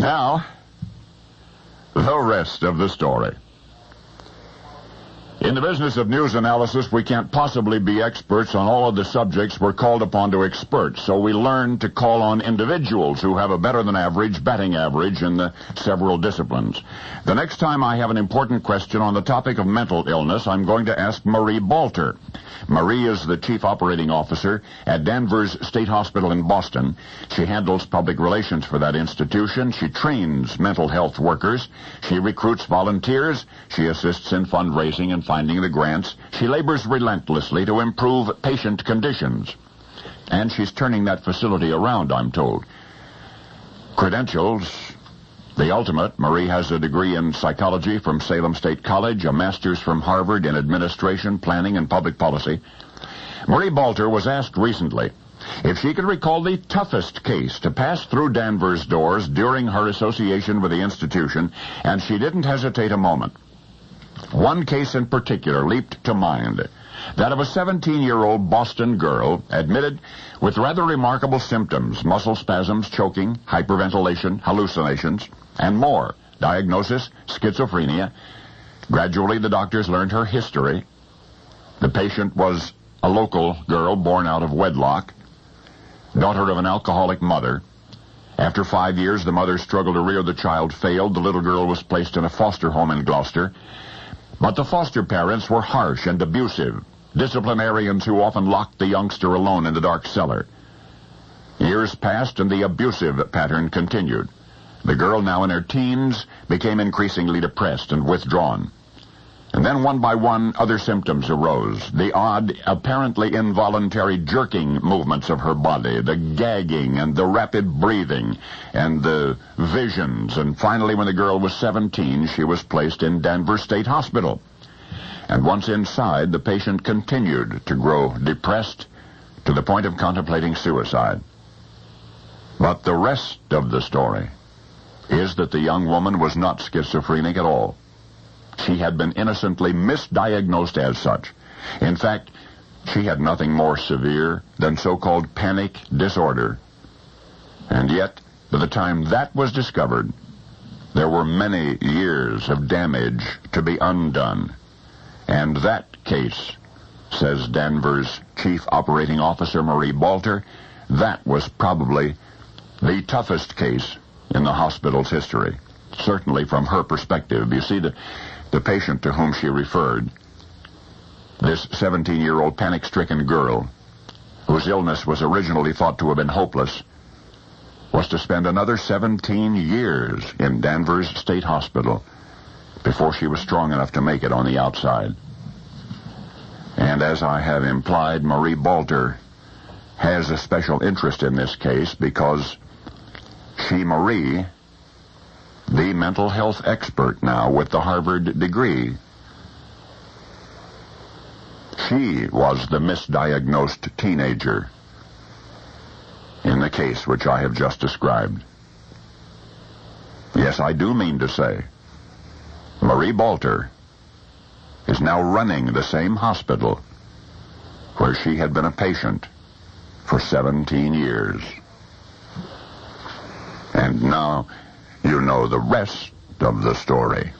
Now, the rest of the story. In the business of news analysis, we can't possibly be experts on all of the subjects we're called upon to expert, so we learn to call on individuals who have a better-than-average batting average in the several disciplines. The next time I have an important question on the topic of mental illness, I'm going to ask Marie Balter. Marie is the chief operating officer at Danvers State Hospital in Boston. She handles public relations for that institution. She trains mental health workers. She recruits volunteers. She assists in fundraising and finding the grants. She labors relentlessly to improve patient conditions. And she's turning that facility around, I'm told. Credentials, the ultimate. Marie has a degree in psychology from Salem State College, a master's from Harvard in administration, planning, and public policy. Marie Balter was asked recently if she could recall the toughest case to pass through Danvers' doors during her association with the institution, and she didn't hesitate a moment. One case in particular leaped to mind, that of a 17-year-old Boston girl admitted with rather remarkable symptoms, muscle spasms, choking, hyperventilation, hallucinations, and more. Diagnosis, schizophrenia. Gradually, the doctors learned her history. The patient was a local girl born out of wedlock, daughter of an alcoholic mother. After 5 years, the mother struggled to rear the child, failed. The little girl was placed in a foster home in Gloucester. But the foster parents were harsh and abusive, disciplinarians who often locked the youngster alone in the dark cellar. Years passed, and the abusive pattern continued. The girl, now in her teens, became increasingly depressed and withdrawn. And then, one by one, other symptoms arose. The odd, apparently involuntary jerking movements of her body, the gagging and the rapid breathing, and the visions. And finally, when the girl was 17, she was placed in Danvers State Hospital. And once inside, the patient continued to grow depressed to the point of contemplating suicide. But the rest of the story is that the young woman was not schizophrenic at all. She had been innocently misdiagnosed as such. In fact, she had nothing more severe than so-called panic disorder. And yet, by the time that was discovered, there were many years of damage to be undone. And that case, says Danvers Chief Operating Officer Marie Balter, that was probably the toughest case in the hospital's history, certainly from her perspective. You see, the patient to whom she referred, this 17-year-old panic-stricken girl, whose illness was originally thought to have been hopeless, was to spend another 17 years in Danvers State Hospital before she was strong enough to make it on the outside. And as I have implied, Marie Balter has a special interest in this case because she, Marie, the mental health expert now with the Harvard degree, she was the misdiagnosed teenager in the case which I have just described. Yes, I do mean to say, Marie Balter is now running the same hospital where she had been a patient for 17 years. And now you know the rest of the story.